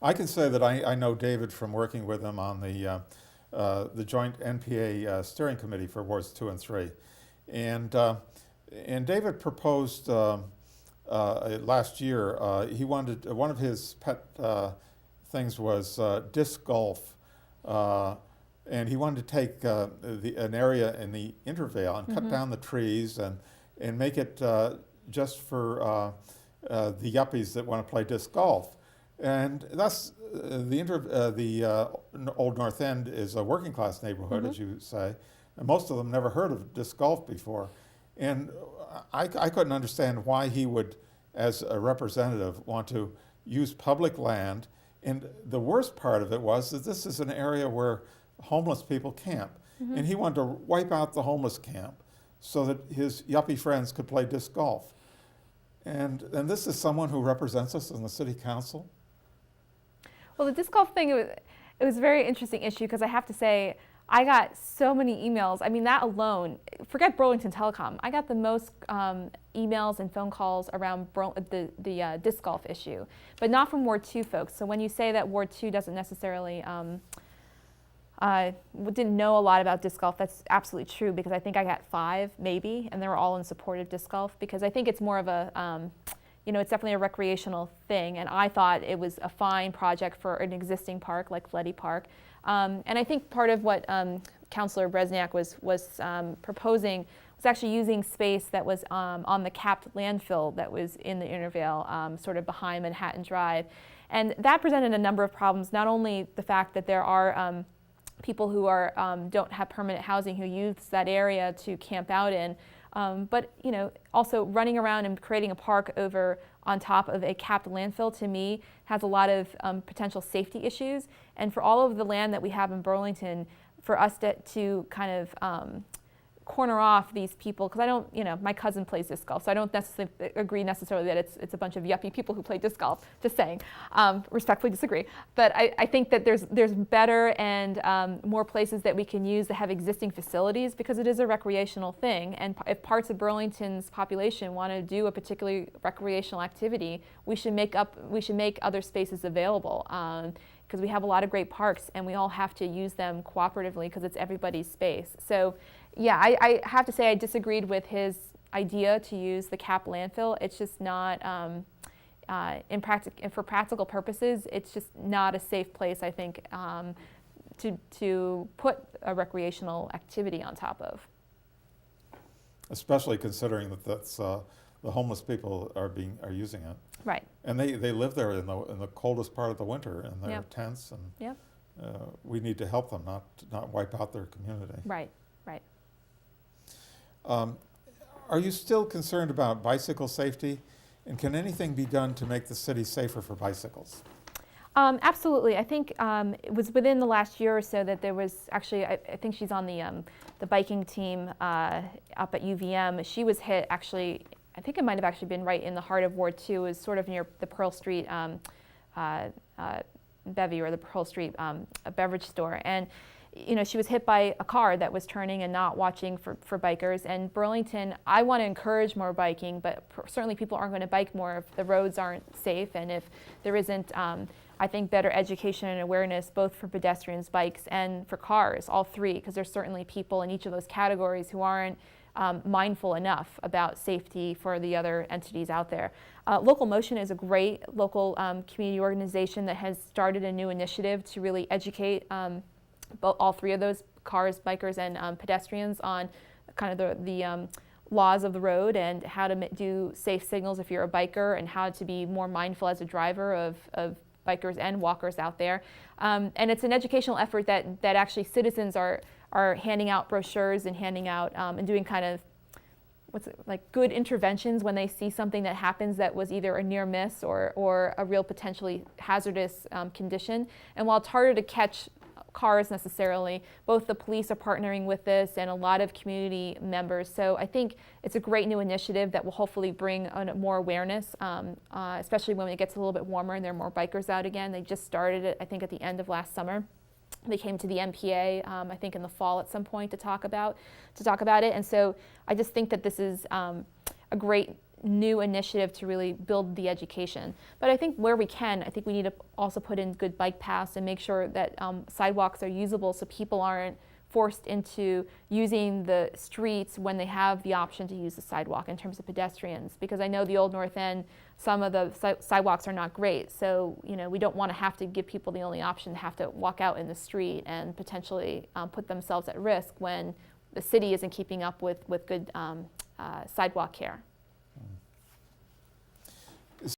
I can say that I know David from working with him on the joint NPA steering committee for wards 2 and 3, and David proposed last year. He wanted one of his pet things was disc golf. And he wanted to take an area in the Intervale and cut down the trees and make it just for the yuppies that want to play disc golf. And that's the Old North End is a working class neighborhood, as you say, and most of them never heard of disc golf before. And I couldn't understand why he would, as a representative, want to use public land. And the worst part of it was that this is an area where homeless people camp. And he wanted to wipe out the homeless camp so that his yuppie friends could play disc golf. And this is someone who represents us in the city council. Well, the disc golf thing, it was a very interesting issue because I have to say, I got so many emails. I mean, that alone, forget Burlington Telecom. I got the most emails and phone calls around the disc golf issue, but not from Ward 2 folks. So when you say that Ward 2 doesn't necessarily, didn't know a lot about disc golf, that's absolutely true because I think I got 5 maybe, and they were all in support of disc golf because I think it's more of a, it's definitely a recreational thing, and I thought it was a fine project for an existing park like Fleddy Park. And I think part of what Councilor Bresniak was proposing was actually using space that was on the capped landfill that was in the Intervale, sort of behind Manhattan Drive. And that presented a number of problems, not only the fact that there are people who don't have permanent housing who use that area to camp out in, but also running around and creating a park over on top of a capped landfill, to me, has a lot of potential safety issues. And for all of the land that we have in Burlington, for us to kind of corner off these people, because I don't, my cousin plays disc golf, so I don't agree necessarily that it's a bunch of yuppie people who play disc golf, just saying, respectfully disagree. But I think that there's better and more places that we can use that have existing facilities, because it is a recreational thing, and if parts of Burlington's population want to do a particular recreational activity, we should make other spaces available. Because we have a lot of great parks and we all have to use them cooperatively because it's everybody's space. So yeah, I have to say I disagreed with his idea to use the capped landfill. It's just not, for practical purposes, it's just not a safe place, I think, to put a recreational activity on top of. Especially considering that the homeless people are using it. Right. And they live there in the coldest part of the winter in their tents, and we need to help them, not wipe out their community. Right, right. Are you still concerned about bicycle safety, and can anything be done to make the city safer for bicycles? Absolutely. I think it was within the last year or so that there was actually, I think she's on the biking team up at UVM. She was hit actually. I think it might have actually been right in the heart of Ward 2, is sort of near the Pearl Street bevy, or the Pearl Street a beverage store. And she was hit by a car that was turning and not watching for bikers. And Burlington, I want to encourage more biking, but certainly people aren't going to bike more if the roads aren't safe and if there isn't, I think, better education and awareness both for pedestrians, bikes, and for cars, all three, because there's certainly people in each of those categories who aren't mindful enough about safety for the other entities out there. Local Motion is a great local community organization that has started a new initiative to really educate all three of those, cars, bikers, and pedestrians, on kind of the laws of the road and how to do safe signals if you're a biker, and how to be more mindful as a driver of bikers and walkers out there. And it's an educational effort that actually citizens are handing out brochures and handing out and doing kind of good interventions when they see something that happens that was either a near miss or a real potentially hazardous condition. And while it's harder to catch cars necessarily, both the police are partnering with this and a lot of community members. So I think it's a great new initiative that will hopefully bring more awareness, especially when it gets a little bit warmer and there are more bikers out again. They just started it, I think, at the end of last summer. They came to the MPA, I think, in the fall at some point to talk about it. And so I just think that this is a great new initiative to really build the education. But I think where we can, I think we need to also put in good bike paths and make sure that sidewalks are usable so people aren't forced into using the streets when they have the option to use the sidewalk in terms of pedestrians. Because I know the Old North End, some of the sidewalks are not great. So, you know, we don't want to have to give people the only option to have to walk out in the street and potentially put themselves at risk when the city isn't keeping up with good sidewalk care.